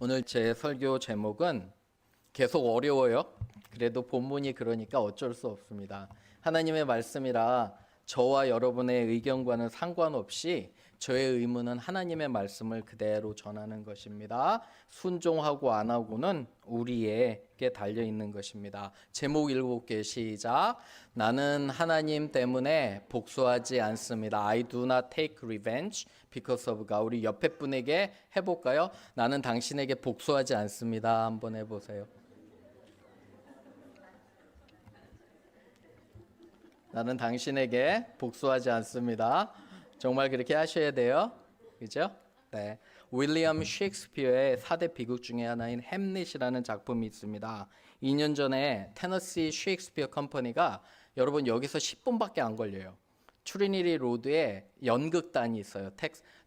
오늘 제 설교 제목은 계속 어려워요. 그래도 본문이 그러니까 어쩔 수 없습니다. 하나님의 말씀이라 저와 여러분의 의견과는 상관없이 저의 의무는 하나님의 말씀을 그대로 전하는 것입니다. 순종하고 안 하고는 우리에게 달려 있는 것입니다. 제목 읽어볼게요. 시작. 나는 하나님 때문에 복수하지 않습니다. I do not take revenge because of God. 우리 옆에 분에게 해볼까요? 나는 당신에게 복수하지 않습니다. 한번 해보세요. 나는 당신에게 복수하지 않습니다. 정말 그렇게 하셔야 돼요. 그죠? 네. 윌리엄 셰익스피어의 4대 비극 중에 하나인 햄릿이라는 작품이 있습니다. 2년 전에 테너시 셰익스피어 컴퍼니가 여러분 여기서 10분밖에 안 걸려요. 트리니티 로드에 연극단이 있어요.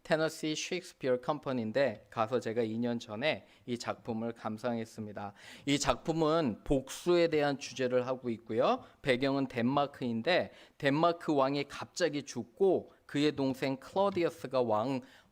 테너시 셰익스피어 컴퍼니인데 가서 제가 2년 전에 이 작품을 감상했습니다. 이 작품은 복수에 대한 주제를 하고 있고요. 배경은 덴마크인데 덴마크 왕이 갑자기 죽고 그의 동생 클로디어스가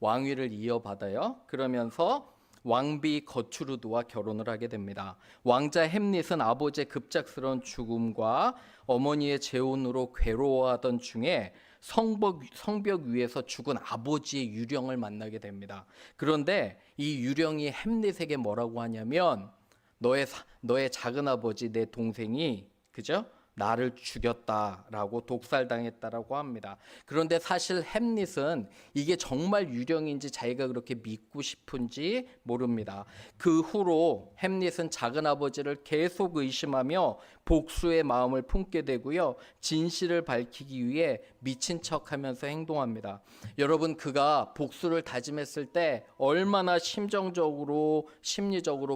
왕위를 이어받아요. 그러면서 왕비 거투르드와 결혼을 하게 됩니다. 왕자 햄릿은 아버지의 급작스러운 죽음과 어머니의 재혼으로 괴로워하던 중에 성벽 위에서 죽은 아버지의 유령을 만나게 됩니다. 그런데 이 유령이 햄릿에게 뭐라고 하냐면 너의 작은 아버지 내 동생이 그죠? 나를 죽였다라고 독살당했다라고 합니다. 그런데 사실 햄릿은 이게 정말 유령인지 자기가 그렇게 믿고 싶은지 모릅니다. 그 후로 햄릿은 작은 아버지를 계속 의심하며 복수의 마음을 품게 되고요. 진실을 밝히기 위해 미친 척하면서 행동합니다. 여러분 그가 복수를 다짐했을 때 얼마나 심리적으로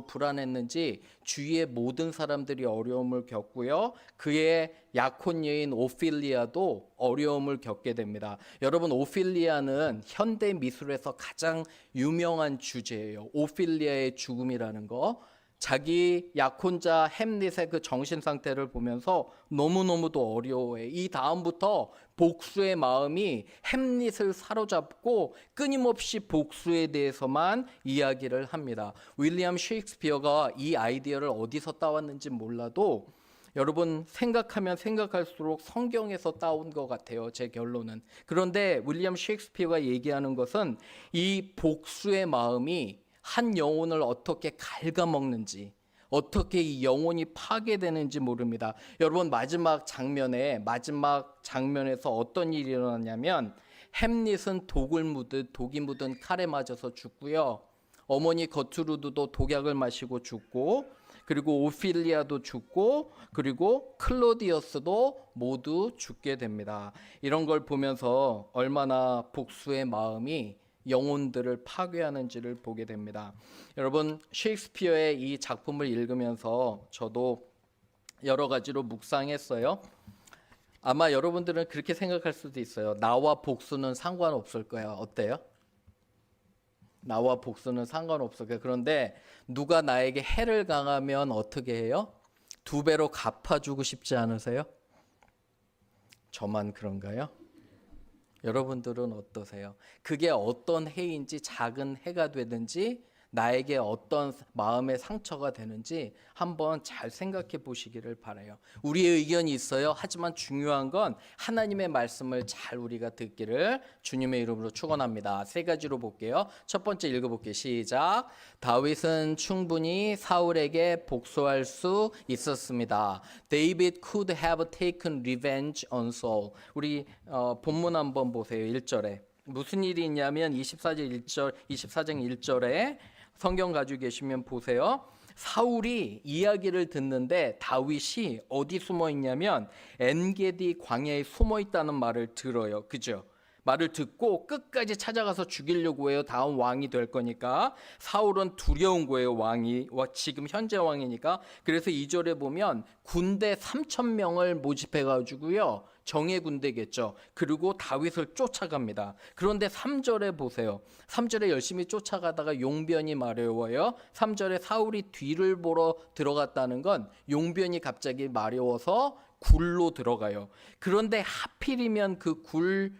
불안했는지 주위의 모든 사람들이 어려움을 겪고요. 그의 약혼 여인 오피리아도 어려움을 겪게 됩니다. 여러분 오피리아는 현대 미술에서 가장 유명한 주제예요. 오피리아의 죽음이라는 거. 자기 약혼자 햄릿의 그 정신 상태를 보면서 너무너무도 어려워해. 이 다음부터 복수의 마음이 햄릿을 사로잡고 끊임없이 복수에 대해서만 이야기를 합니다. 윌리엄 셰익스피어가 이 아이디어를 어디서 따왔는지 몰라도 여러분 생각하면 생각할수록 성경에서 따온 것 같아요. 제 결론은. 그런데 윌리엄 셰익스피어가 얘기하는 것은 이 복수의 마음이 한 영혼을 어떻게 갉아먹는지, 어떻게 이 영혼이 파괴되는지 모릅니다. 여러분 마지막 장면에서 어떤 일이 일어났냐면 햄릿은 독이 묻은 칼에 맞아서 죽고요. 어머니 거투르드도 독약을 마시고 죽고, 그리고 오피리아도 죽고, 그리고 클로디어스도 모두 죽게 됩니다. 이런 걸 보면서 얼마나 복수의 마음이 영혼들을 파괴하는지를 보게 됩니다. 여러분 셰익스피어의 이 작품을 읽으면서 저도 여러 가지로 묵상했어요. 아마 여러분들은 그렇게 생각할 수도 있어요. 나와 복수는 상관없을 거야. 어때요? 나와 복수는 상관없을 거야. 그런데 누가 나에게 해를 당하면 어떻게 해요? 2배로 갚아주고 싶지 않으세요? 저만 그런가요? 여러분들은 어떠세요? 그게 어떤 해인지 작은 해가 되든지 나에게 어떤 마음의 상처가 되는지 한번 잘 생각해 보시기를 바라요. 우리의 의견이 있어요. 하지만 중요한 건 하나님의 말씀을 잘 우리가 듣기를 주님의 이름으로 축원합니다. 3가지로 볼게요. 첫 번째 읽어볼게요. 시작. 다윗은 충분히 사울에게 복수할 수 있었습니다. David could have taken revenge on Saul. 우리 본문 한번 보세요. 1절에. 무슨 일이 있냐면 24장 1절에 성경 가지고 계시면 보세요. 사울이 이야기를 듣는데 다윗이 어디 숨어 있냐면 엔게디 광야에 숨어 있다는 말을 들어요. 그죠? 말을 듣고 끝까지 찾아가서 죽이려고 해요. 다음 왕이 될 거니까. 사울은 두려운 거예요. 지금 현재 왕이니까. 그래서 2절에 보면 군대 3,000명을 모집해 가지고요. 정예 군대겠죠. 그리고 다윗을 쫓아갑니다. 그런데 3절에 보세요. 3절에 열심히 쫓아가다가 용변이 마려워요. 3절에 사울이 뒤를 보러 들어갔다는 건 용변이 갑자기 마려워서 굴로 들어가요. 그런데 하필이면 그 굴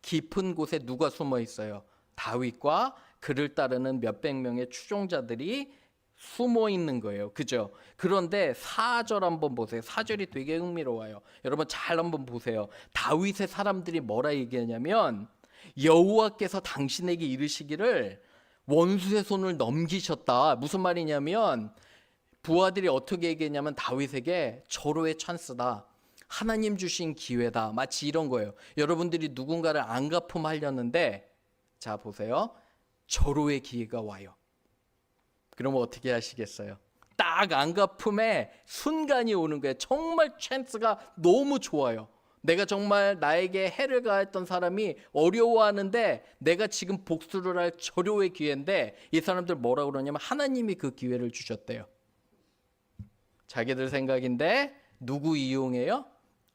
깊은 곳에 누가 숨어 있어요? 다윗과 그를 따르는 몇백 명의 추종자들이 숨어 있는 거예요. 그죠? 그런데 4절 한번 보세요. 4절이 되게 흥미로워요. 여러분 잘 한번 보세요. 다윗의 사람들이 뭐라 얘기하냐면 여호와께서 당신에게 이르시기를 원수의 손을 넘기셨다. 무슨 말이냐면 부하들이 어떻게 얘기했냐면 다윗에게 절호의 찬스다. 하나님 주신 기회다. 마치 이런 거예요. 여러분들이 누군가를 안갚음하려는데 자 보세요. 절호의 기회가 와요. 그러면 어떻게 하시겠어요? 딱 안갚음의 순간이 오는 거예요. 정말 찬스가 너무 좋아요. 내가 정말 나에게 해를 가했던 사람이 어려워하는데 내가 지금 복수를 할 절호의 기회인데 이 사람들 뭐라고 그러냐면 하나님이 그 기회를 주셨대요. 자기들 생각인데 누구 이용해요?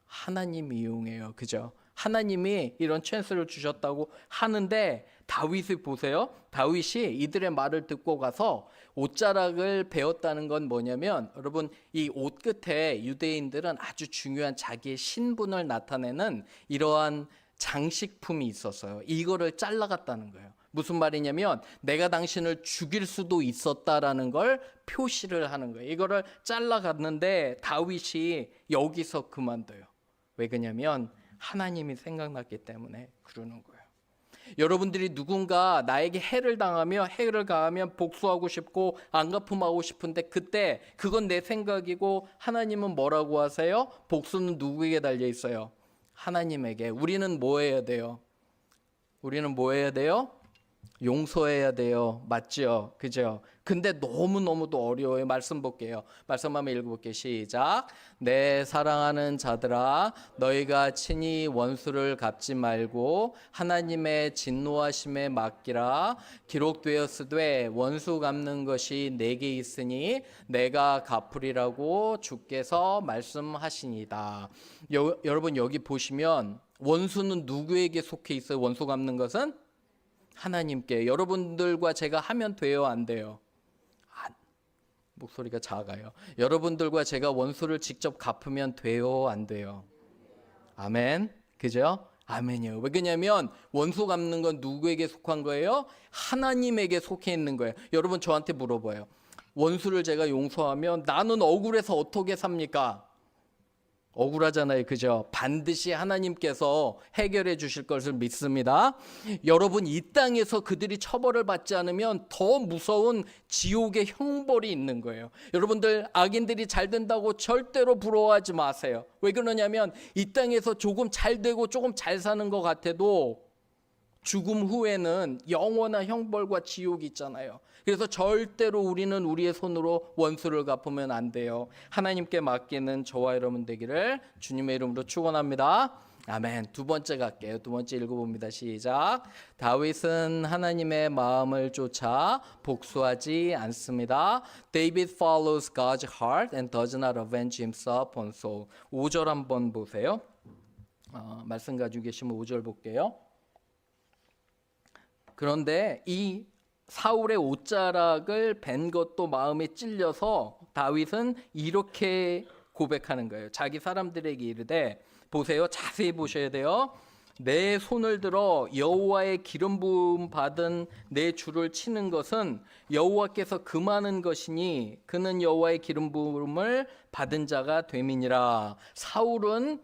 하나님 이용해요. 그죠? 하나님이 이런 찬스를 주셨다고 하는데 다윗을 보세요. 다윗이 이들의 말을 듣고 가서 옷자락을 베었다는 건 뭐냐면 여러분 이 옷 끝에 유대인들은 아주 중요한 자기의 신분을 나타내는 이러한 장식품이 있었어요. 이거를 잘라갔다는 거예요. 무슨 말이냐면 내가 당신을 죽일 수도 있었다라는 걸 표시를 하는 거예요. 이거를 잘라갔는데 다윗이 여기서 그만둬요. 왜 그러냐면 하나님이 생각났기 때문에 그러는 거예요. 여러분들이 누군가 나에게 해를 가하면 복수하고 싶고 안갚음하고 싶은데 그때 그건 내 생각이고 하나님은 뭐라고 하세요? 복수는 누구에게 달려 있어요? 하나님에게. 우리는 뭐 해야 돼요? 우리는 뭐 해야 돼요? 용서해야 돼요. 맞죠? 그죠? 근데 너무너무도 어려워요. 말씀 볼게요. 말씀 한번 읽어볼게요. 시작. 내 사랑하는 자들아 너희가 친히 원수를 갚지 말고 하나님의 진노하심에 맡기라. 기록되었으되 원수 갚는 것이 내게 있으니 내가 갚으리라고 주께서 말씀하시니이다. 여러분 여기 보시면 원수는 누구에게 속해 있어요? 원수 갚는 것은? 하나님께. 여러분들과 제가 하면 돼요? 안 돼요? 목소리가 작아요. 여러분들과 제가 원수를 직접 갚으면 돼요? 안 돼요? 아멘. 그죠? 아멘이요. 왜냐면 원수 갚는 건 누구에게 속한 거예요? 하나님에게 속해 있는 거예요. 여러분 저한테 물어봐요. 원수를 제가 용서하면 나는 억울해서 어떻게 삽니까? 억울하잖아요. 그죠? 반드시 하나님께서 해결해 주실 것을 믿습니다. 여러분 이 땅에서 그들이 처벌을 받지 않으면 더 무서운 지옥의 형벌이 있는 거예요. 여러분들 악인들이 잘 된다고 절대로 부러워하지 마세요. 왜 그러냐면 이 땅에서 조금 잘 되고 조금 잘 사는 것 같아도 죽음 후에는 영원한 형벌과 지옥이 있잖아요. 그래서 절대로 우리는 우리의 손으로 원수를 갚으면 안 돼요. 하나님께 맡기는 저와 여러분 되기를 주님의 이름으로 축원합니다. 아멘. 두 번째 갈게요. 두 번째 읽어봅니다. 시작. 다윗은 하나님의 마음을 쫓아 복수하지 않습니다. David follows God's heart and does not avenge himself on Saul. 5절 한번 보세요. 말씀 가지고 계시면 5절 볼게요. 그런데 이 사울의 옷자락을 벤 것도 마음에 찔려서 다윗은 이렇게 고백하는 거예요. 자기 사람들에게 이르되 보세요. 자세히 보셔야 돼요. 내 손을 들어 여호와의 기름 부음 받은 내 주를 치는 것은 여호와께서 금하는 것이니 그는 여호와의 기름 부음을 받은 자가 됨이니라. 사울은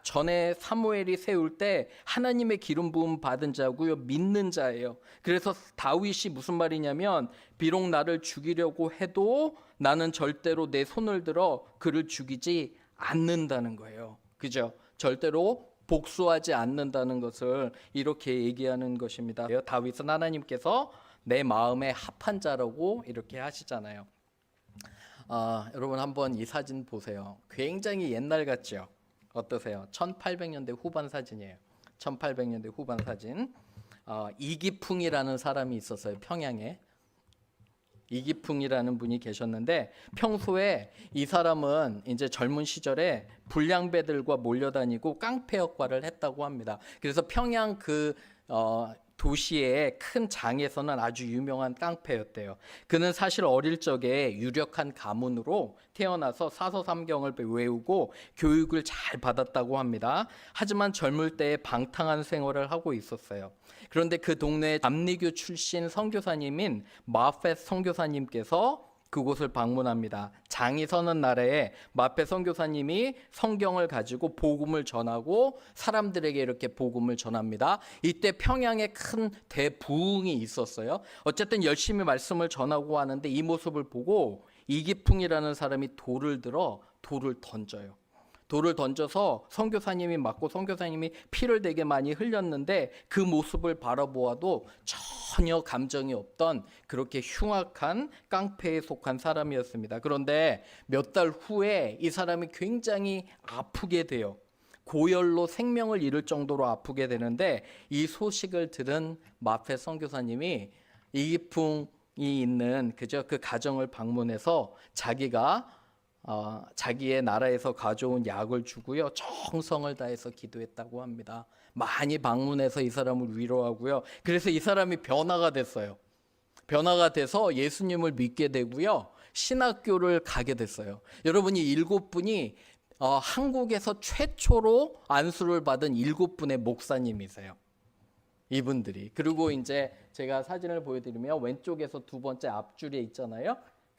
전에 사무엘이 세울 때 하나님의 기름 부음 받은 자고요. 믿는 자예요. 그래서 다윗이 무슨 말이냐면 비록 나를 죽이려고 해도 나는 절대로 내 손을 들어 그를 죽이지 않는다는 거예요. 그죠? 절대로 복수하지 않는다는 것을 이렇게 얘기하는 것입니다. 다윗은 하나님께서 내 마음에 합한 자라고 이렇게 하시잖아요. 여러분 한번 이 사진 보세요. 굉장히 옛날 같죠? 어떠세요? 1800년대 후반 사진이에요. 1800년대 후반 사진. 이기풍이라는 사람이 있었어요. 평양에. 이기풍이라는 분이 계셨는데 평소에 이 사람은 이제 젊은 시절에 불량배들과 몰려다니고 깡패 역할을 했다고 합니다. 그래서 평양 도시의 큰 장에서는 아주 유명한 깡패였대요. 그는 사실 어릴 적에 유력한 가문으로 태어나서 사서삼경을 외우고 교육을 잘 받았다고 합니다. 하지만 젊을 때에 방탕한 생활을 하고 있었어요. 그런데 그 동네 감리교 출신 선교사님인 마펫 선교사님께서 그곳을 방문합니다. 장이 서는 날에 마페 선교사님이 성경을 가지고 복음을 전하고 사람들에게 이렇게 복음을 전합니다. 이때 평양에 큰 대부흥이 있었어요. 어쨌든 열심히 말씀을 전하고 하는데 이 모습을 보고 이기풍이라는 사람이 돌을 들어 돌을 던져요. 돌을 던져서 선교사님이 맞고 선교사님이 피를 되게 많이 흘렸는데 그 모습을 바라보아도 전혀 감정이 없던 그렇게 흉악한 깡패에 속한 사람이었습니다. 그런데 몇 달 후에 이 사람이 굉장히 아프게 돼요. 고열로 생명을 잃을 정도로 아프게 되는데 이 소식을 들은 마페 선교사님이 이기풍이 있는 그 가정을 방문해서 자기의 나라에서 가져온 약을 주고요. 정성을 다해서 기도했다고 합니다. 많이 방문해서 이 사람을 위로하고요. 그래서 이 사람이 변화가 됐어요. 변화가 돼서 예수님을 믿게 되고요. 신학교를 가게 됐어요. 여러분, 이 7분이 한국에서 최초로 안수를 받은 7분의 목사님이세요. 이분들이. 그리고 이제 제가 사진을 보여드리면 왼쪽에서 두 번째 앞줄에 있잖아요.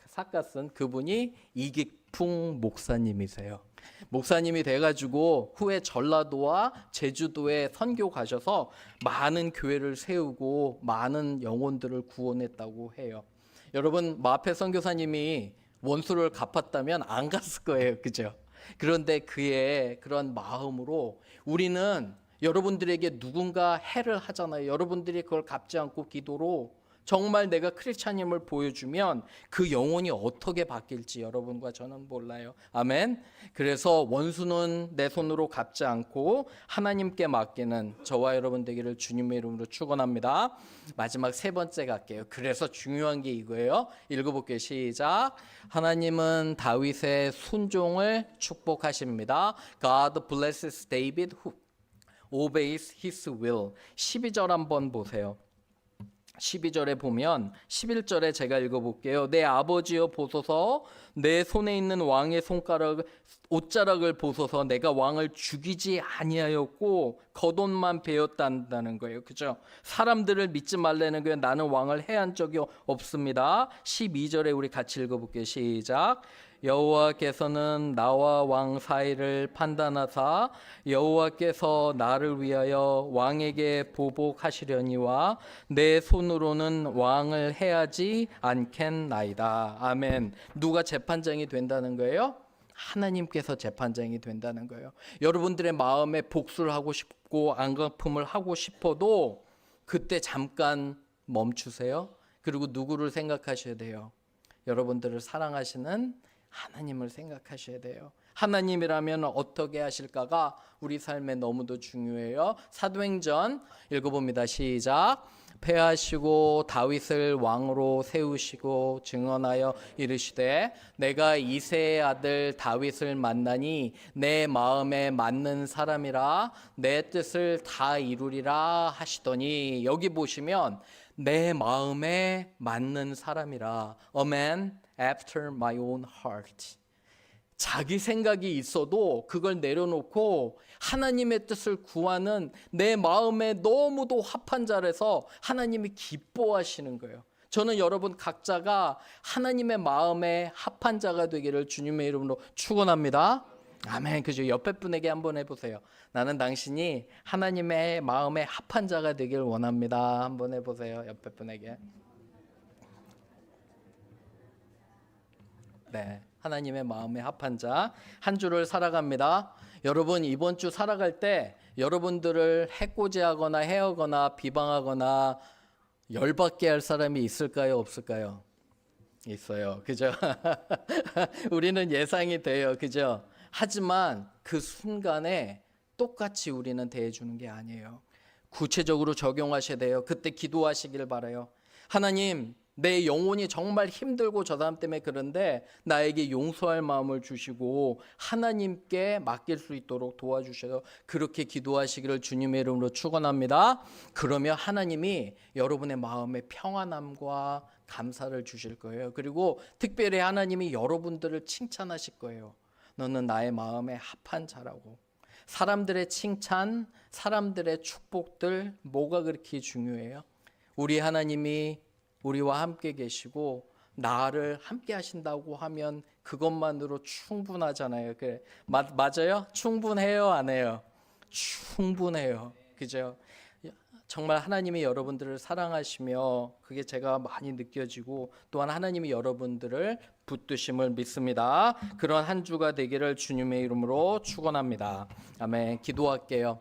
삿갓은 그분이 이기풍 목사님이세요. 목사님이 돼가지고 후에 전라도와 제주도에 선교 가셔서 많은 교회를 세우고 많은 영혼들을 구원했다고 해요. 여러분, 마페 선교사님이 원수를 갚았다면 안 갔을 거예요. 그죠? 그런데 그의 그런 마음으로 우리는 여러분들에게 누군가 해를 하잖아요. 여러분들이 그걸 갚지 않고 기도로 정말 내가 크리스찬임을 보여주면 그 영혼이 어떻게 바뀔지 여러분과 저는 몰라요. 아멘. 그래서 원수는 내 손으로 갚지 않고 하나님께 맡기는 저와 여러분 되기를 주님의 이름으로 축원합니다. 마지막 세 번째 갈게요. 그래서 중요한 게 이거예요. 읽어볼게요. 시작. 하나님은 다윗의 순종을 축복하십니다. God blesses David who obeys his will. 12절 한번 보세요. 12절에 보면 11절에 제가 읽어볼게요. 내 아버지여 보소서, 내 손에 있는 왕의 옷자락을 보소서. 내가 왕을 죽이지 아니하였고 겉옷만 베었다는 거예요. 그죠? 사람들을 믿지 말라는 거예요. 나는 왕을 해한 적이 없습니다. 12절에 우리 같이 읽어볼게요. 시작. 여호와께서는 나와 왕 사이를 판단하사 여호와께서 나를 위하여 왕에게 보복하시려니와 내 손으로는 왕을 해하지 않겠나이다. 아멘. 누가 재판장이 된다는 거예요? 하나님께서 재판장이 된다는 거예요. 여러분들의 마음에 복수를 하고 싶고 안갚음을 하고 싶어도 그때 잠깐 멈추세요. 그리고 누구를 생각하셔야 돼요? 여러분들을 사랑하시는 하나님을 생각하셔야 돼요. 하나님이라면 어떻게 하실까가 우리 삶에 너무도 중요해요. 사도행전 읽어봅니다. 시작. 패하시고 다윗을 왕으로 세우시고 증언하여 이르시되 내가 이새의 아들 다윗을 만나니 내 마음에 맞는 사람이라 내 뜻을 다 이루리라 하시더니, 여기 보시면 내 마음에 맞는 사람이라, a man after my own heart. 자기 생각이 있어도 그걸 내려놓고 하나님의 뜻을 구하는 내 마음에 너무도 합한 자라서 하나님이 기뻐하시는 거예요. 저는 여러분 각자가 하나님의 마음에 합한 자가 되기를 주님의 이름으로 축원합니다. 아멘. 그죠? 옆에 분에게 한번 해보세요. 나는 당신이 하나님의 마음에 합한 자가 되길 원합니다. 한번 해보세요. 옆에 분에게. 네, 하나님의 마음에 합한 자. 한 주를 살아갑니다. 여러분, 이번 주 살아갈 때 여러분들을 해코지하거나 해하거나 비방하거나 열받게 할 사람이 있을까요? 없을까요? 있어요. 그죠? 우리는 예상이 돼요. 그죠? 하지만 그 순간에 똑같이 우리는 대해주는 게 아니에요. 구체적으로 적용하셔야 돼요. 그때 기도하시길 바라요. 하나님, 내 영혼이 정말 힘들고 저 사람 때문에 그런데 나에게 용서할 마음을 주시고 하나님께 맡길 수 있도록 도와주셔서 그렇게 기도하시기를 주님의 이름으로 축원합니다. 그러면 하나님이 여러분의 마음에 평안함과 감사를 주실 거예요. 그리고 특별히 하나님이 여러분들을 칭찬하실 거예요. 너는 나의 마음에 합한 자라고. 사람들의 칭찬, 사람들의 축복들 뭐가 그렇게 중요해요? 우리 하나님이 우리와 함께 계시고 나를 함께 하신다고 하면 그것만으로 충분하잖아요. 그래. 맞아요? 충분해요? 안 해요? 충분해요. 그죠? 정말 하나님이 여러분들을 사랑하시며 그게 제가 많이 느껴지고 또한 하나님이 여러분들을 붙드심을 믿습니다. 그런 한 주가 되기를 주님의 이름으로 축원합니다. 아멘. 기도할게요.